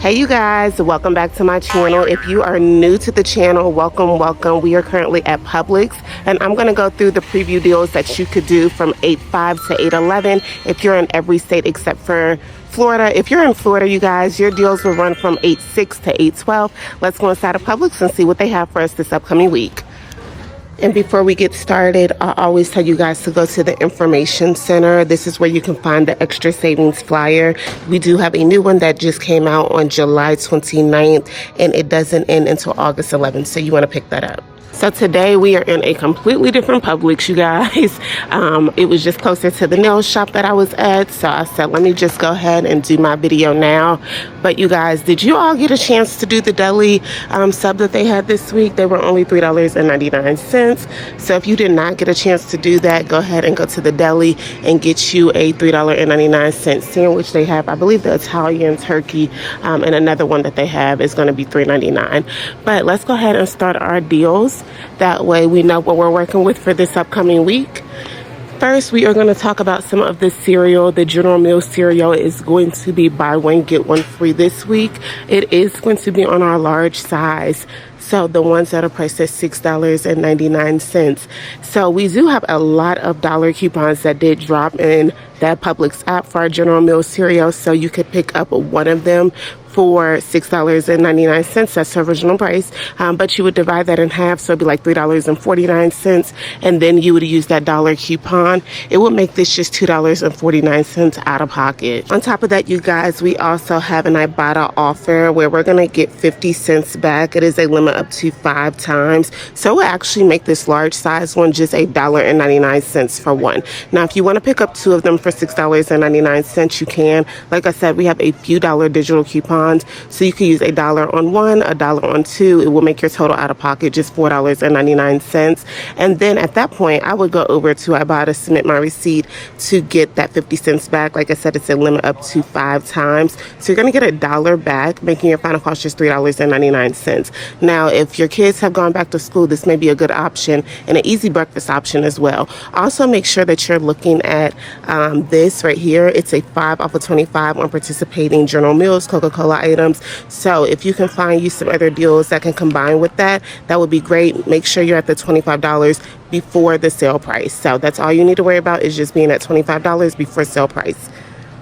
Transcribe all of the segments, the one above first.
Hey you guys, welcome back to my channel. If you are new to the channel, welcome. We are currently at Publix and I'm going to go through the preview deals that you could do from 8/5 to 8/11 if you're in every state except for Florida. If you're in Florida, you guys, your deals will run from 8/6 to 8/12. Let's go inside of Publix and see what they have for us this upcoming week. And before we get started, I always tell you guys to go to the information center. This is where you can find the extra savings flyer. We do have a new one that just came out on July 29th, and it doesn't end until August 11th, so you want to pick that up. So today we are in a completely different Publix, you guys. It was just closer to the nail shop that I was at, so I said let me just go ahead and do my video now. But you guys, did you all get a chance to do the deli sub that they had this week? They were only $3.99. So if you did not get a chance to do that, go ahead and go to the deli and get you a $3.99 sandwich. They have, I believe, the Italian turkey, and another one that they have is going to be $3.99. But let's go ahead and start our deals. That way we know what we're working with for this upcoming week. First, we are going to talk about some of the cereal. The General Mills cereal is going to be buy one, get one free this week. It is going to be on our large size. So the ones that are priced at $6.99. So we do have a lot of dollar coupons that did drop in that Publix app for our General Mills cereal. So you could pick up one of them for $6.99. That's the original price. But you would divide that in half, so it'd be like $3.49. And then you would use that dollar coupon. It would make this just $2.49 out of pocket. On top of that, you guys, we also have an Ibotta offer where we're going to get 50 cents back. It is a limit up to 5 times. So we'll actually make this large size one just $1.99 for one. Now, if you want to pick up 2 of them for $6.99, you can. Like I said, we have a few dollar digital coupons. So you can use $1 on one, $1 on 2. It will make your total out of pocket just $4.99. And then at that point, I would go over to Ibotta, submit my receipt to get that 50 cents back. Like I said, it's a limit up to 5 times. So you're going to get $1 back, making your final cost just $3.99. Now, if your kids have gone back to school, this may be a good option and an easy breakfast option as well. Also, make sure that you're looking at this right here. It's a 5 off of 25 on participating General Mills, Coca-Cola items. So if you can find you some other deals that can combine with that, that would be great. Make sure you're at the $25 before the sale price. So that's all you need to worry about, is just being at $25 before sale price.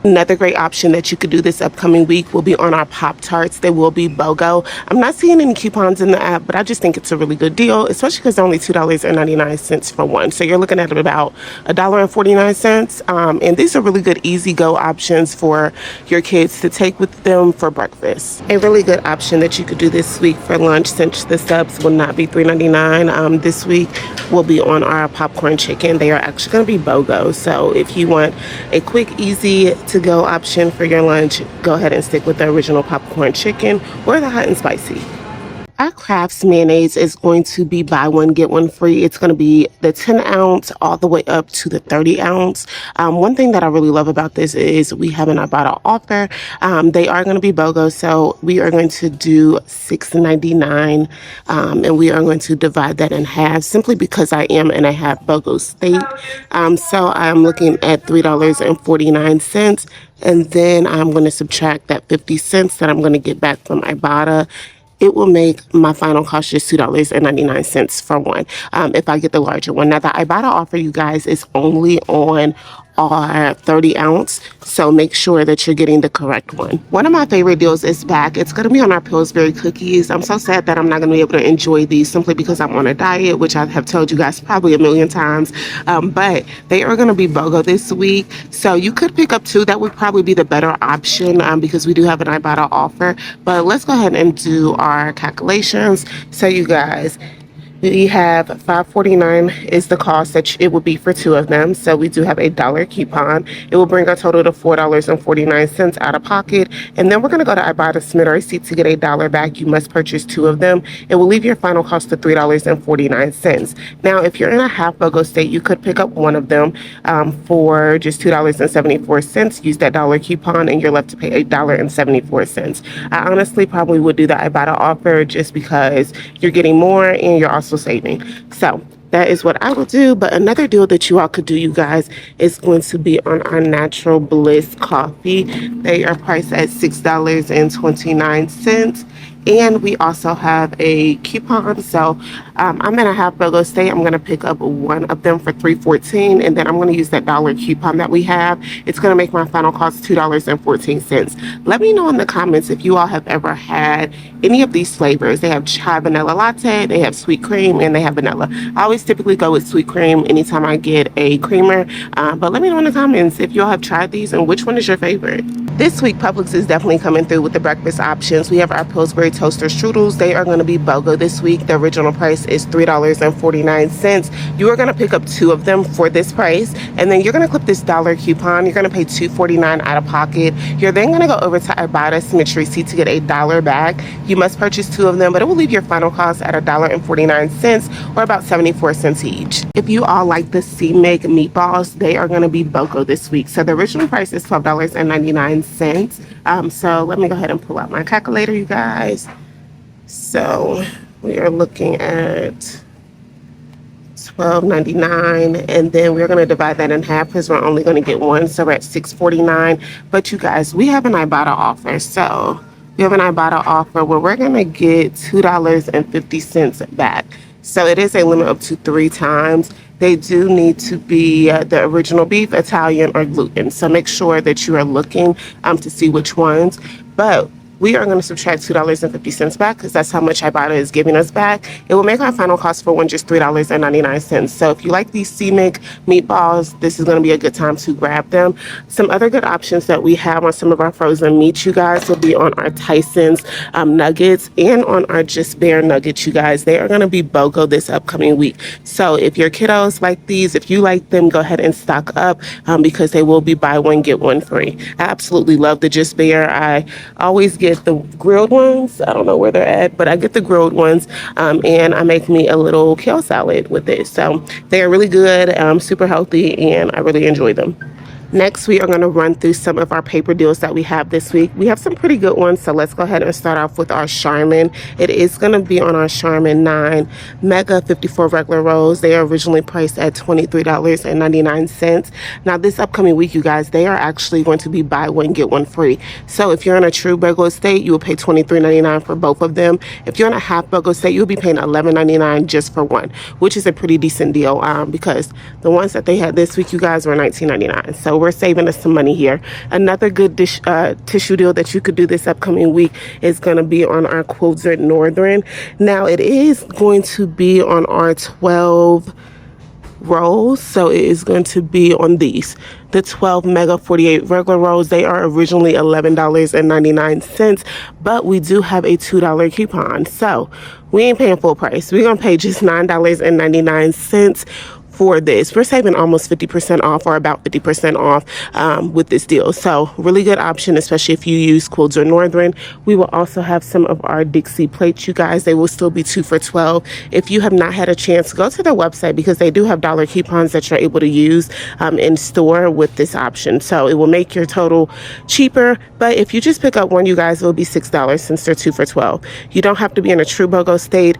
Another great option that you could do this upcoming week will be on our Pop-Tarts. They will be BOGO. I'm not seeing any coupons in the app, but I just think it's a really good deal, especially because they're only $2.99 for one. So you're looking at about $1.49. And these are really good easy-go options for your kids to take with them for breakfast. A really good option that you could do this week for lunch, since the subs will not be $3.99 this week, will be on our popcorn chicken. They are actually going to be BOGO. So if you want a quick, easy to-go option for your lunch, go ahead and stick with the original popcorn chicken or the hot and spicy. Our Kraft's mayonnaise is going to be buy one, get one free. It's going to be the 10 ounce all the way up to the 30 ounce. One thing that I really love about this is we have an Ibotta offer. They are going to be BOGO, so we are going to do $6.99, and we are going to divide that in half simply because I am in a half BOGO state. So I'm looking at $3.49, and then I'm going to subtract that 50 cents that I'm going to get back from Ibotta. It will make my final cost just $2.99 for one, if I get the larger one. Now, the Ibotta offer, you guys, is only on our 30 ounce, so make sure that you're getting the correct one. One of my favorite deals is back. It's going to be on our Pillsbury cookies. I'm so sad that I'm not going to be able to enjoy these simply because I'm on a diet, which I have told you guys probably a million times, but they are going to be BOGO this week, so you could pick up 2. That would probably be the better option, because we do have an Ibotta offer. But let's go ahead and do our calculations. So you guys, we have $5.49 is the cost that it would be for 2 of them. So we do have a dollar coupon. It will bring our total to $4.49 out of pocket. And then we're going to go to Ibotta, submit our receipt to get $1 back. You must purchase 2 of them. It will leave your final cost to $3.49. Now, if you're in a half BOGO state, you could pick up one of them for just $2.74. Use that dollar coupon and you're left to pay $1.74. I honestly probably would do the Ibotta offer just because you're getting more and you're also saving. So That is what I would do. But another deal that you all could do, you guys, is going to be on our Natural Bliss coffee. They are priced at $6.29. And we also have a coupon. So I'm in a half BOGO state. I'm going to pick up one of them for $3.14, and then I'm going to use that dollar coupon that we have. It's going to make my final cost $2.14. Let me know in the comments if you all have ever had any of these flavors. They have chai vanilla latte, they have sweet cream, and they have vanilla. I always typically go with sweet cream anytime I get a creamer. But let me know in the comments if you all have tried these and which one is your favorite. This week, Publix is definitely coming through with the breakfast options. We have our Pillsbury Toaster Strudels. They are going to be BOGO this week. The original price is $3.49. You are going to pick up two of them for this price, and then you're going to clip this dollar coupon. You're going to pay $2.49 out of pocket. You're then going to go over to Ibotta, submit your receipt to get $1 back. You must purchase two of them, but it will leave your final cost at $1.49 or about 74 cents each. If you all like the C-Make meatballs, they are going to be BOGO this week. So the original price is $12.99. So let me go ahead and pull out my calculator, you guys. So we are looking at $12.99, and then we're going to divide that in half because we're only going to get one, so we're at $6.49. But you guys, we have an Ibotta offer. So we have an Ibotta offer where we're going to get $2.50 back. So it is a limit up to 3 times. They do need to be the original beef, Italian, or gluten. So make sure that you are looking to see which ones. But we are going to subtract $2.50 back because that's how much Ibotta is giving us back. It will make our final cost for one just $3.99. So if you like these C-Make meatballs, this is going to be a good time to grab them. Some other good options that we have on some of our frozen meats, you guys, will be on our Tyson's nuggets and on our Just Bare nuggets, you guys. They are going to be BOGO this upcoming week. So if your kiddos like these, if you like them, go ahead and stock up because they will be buy one, get one free. I absolutely love the Just Bare. I always get the grilled ones. I don't know where they're at, but I get the grilled ones, and I make me a little kale salad with it. So they are really good, super healthy, and I really enjoy them. Next, we are going to run through some of our paper deals that we have this week. We have some pretty good ones, so let's go ahead and start off with our Charmin. It is going to be on our Charmin 9 Mega 54 regular rolls. They are originally priced at $23.99. Now, this upcoming week, you guys, they are actually going to be buy one, get one free. So if you're in a true BOGO state, you will pay $23.99 for both of them. If you're in a half BOGO state, you'll be paying $11.99 just for one, which is a pretty decent deal because the ones that they had this week, you guys, were $19.99. So we're saving us some money here. Another good tissue deal that you could do this upcoming week is going to be on our Quilted Northern. Now it is going to be on our 12 rolls, so it is going to be on these, the 12 Mega 48 regular rolls. They are originally $11.99, but we do have a $2 coupon, so we ain't paying full price. We're gonna pay just $9.99 for this. We're saving almost 50% off, or about 50% off with this deal. So really good option, especially if you use Quilted Northern. We will also have some of our Dixie plates, you guys. They will still be 2 for $12. If you have not had a chance, go to their website because they do have dollar coupons that you're able to use in store with this option. So it will make your total cheaper. But if you just pick up one, you guys, it will be $6 since they're 2 for $12. You don't have to be in a true BOGO state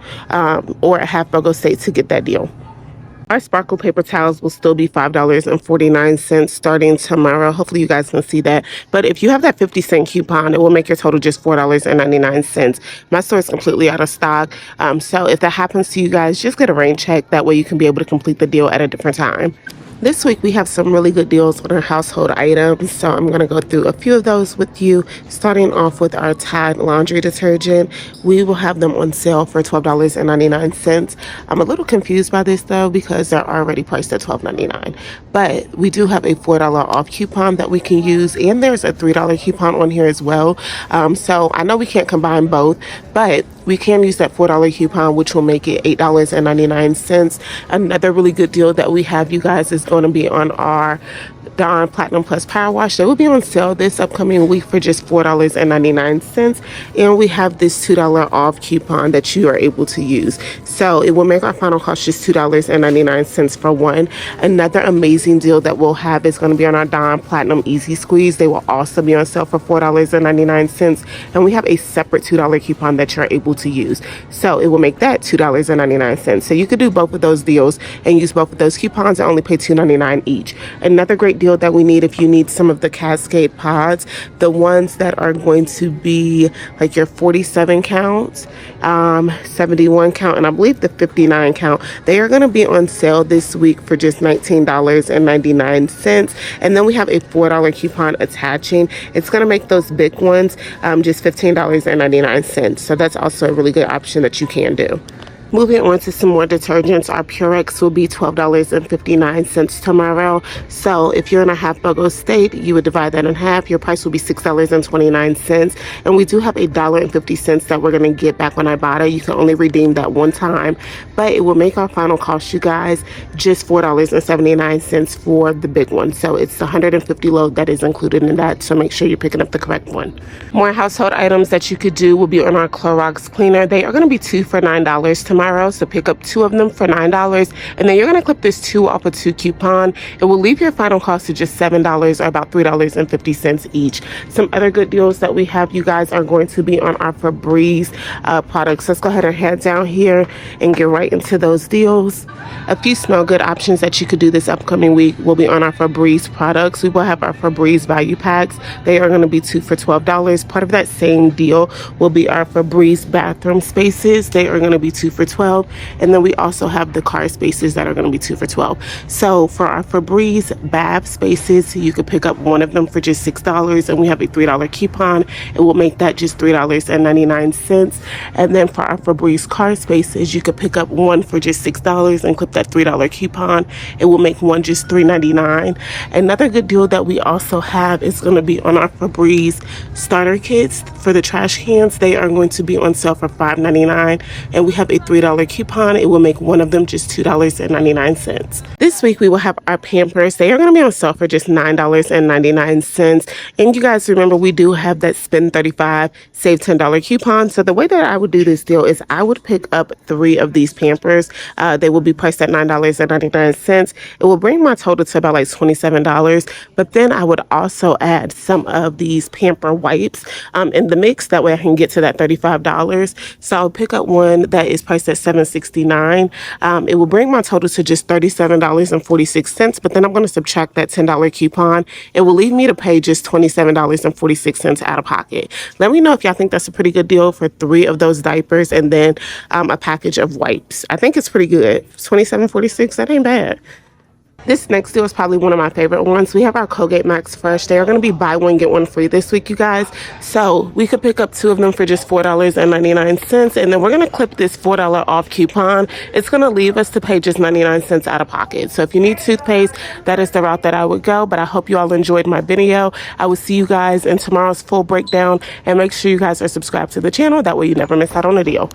or a half BOGO state to get that deal. Our sparkle paper towels will still be $5.49 starting tomorrow. Hopefully you guys can see that. But if you have that 50-cent coupon, it will make your total just $4.99. My store is completely out of stock. So if that happens to you guys, just get a rain check. That way you can be able to complete the deal at a different time. This week we have some really good deals on our household items, so I'm going to go through a few of those with you, starting off with our Tide laundry detergent. We will have them on sale for $12.99. I'm a little confused by this though because they're already priced at $12.99, but we do have a $4 off coupon that we can use, and there's a $3 coupon on here as well. So I know we can't combine both, but we can use that $4 coupon, which will make it $8.99. Another really good deal that we have, you guys, is going to be on our Dawn Platinum Plus Power Wash. They will be on sale this upcoming week for just $4.99. And we have this $2 off coupon that you are able to use. So it will make our final cost just $2.99 for one. Another amazing deal that we'll have is going to be on our Dawn Platinum Easy Squeeze. They will also be on sale for $4.99. And we have a separate $2 coupon that you're able to use. So it will make that $2.99. So you could do both of those deals and use both of those coupons and only pay $2.99 each. Another great deal that we need if you need some of the Cascade pods, the ones that are going to be like your 47 counts, 71 count, and I believe the 59 count, they are going to be on sale this week for just $19.99. And then we have a $4 coupon attaching. It's going to make those big ones just $15.99. So that's also a really good option that you can do. Moving on to some more detergents, our Purex will be $12.59 tomorrow. So if you're in a half BOGO state, you would divide that in half. Your price will be $6.29. And we do have $1.50 that we're going to get back on Ibotta. You can only redeem that one time, but it will make our final cost, you guys, just $4.79 for the big one. So it's the 150 load that is included in that. So make sure you're picking up the correct one. More household items that you could do will be on our Clorox cleaner. They are going to be 2 for $9 tomorrow, so pick up 2 of them for $9, and then you're going to clip this 2 off a 2 coupon. It will leave your final cost to just $7 or about $3.50 each. Some other good deals that we have, you guys, are going to be on our Febreze products. Let's go ahead and head down here and get right into those deals. A few smell good options that you could do this upcoming week will be on our Febreze products. We will have our Febreze value packs. They are going to be 2 for $12. Part of that same deal will be our Febreze bathroom spaces. They are going to be 2 for $12, and then we also have the car spaces that are going to be 2 for $12. So for our Febreze bath spaces, you could pick up one of them for just $6, and we have a $3 coupon. It will make that just $3.99. And then for our Febreze car spaces, you could pick up one for just $6 and clip that $3 coupon. It will make one just $3.99. Another good deal that we also have is going to be on our Febreze starter kits for the trash cans. They are going to be on sale for $5.99, and we have a $3 coupon. It will make one of them just $2.99. This week we will have our Pampers. They are going to be on sale for just $9.99. And you guys remember, we do have that spend $35, save $10 coupon. So the way that I would do this deal is I would pick up 3 of these Pampers. They will be priced at $9.99. It will bring my total to about like $27. But then I would also add some of these Pamper wipes in the mix. That way I can get to that $35. So I'll pick up one that is priced at $7.69. It will bring my total to just $37.46, but then I'm going to subtract that $10 coupon. It will leave me to pay just $27.46 out of pocket. Let me know if y'all think that's a pretty good deal for 3 of those diapers and then a package of wipes. I think it's pretty good. $27.46, that ain't bad. This next deal is probably one of my favorite ones. We have our Colgate Max Fresh. They are going to be buy one, get one free this week, you guys. So we could pick up 2 of them for just $4.99. And then we're going to clip this $4 off coupon. It's going to leave us to pay just 99 cents out of pocket. So if you need toothpaste, that is the route that I would go. But I hope you all enjoyed my video. I will see you guys in tomorrow's full breakdown. And make sure you guys are subscribed to the channel. That way you never miss out on a deal.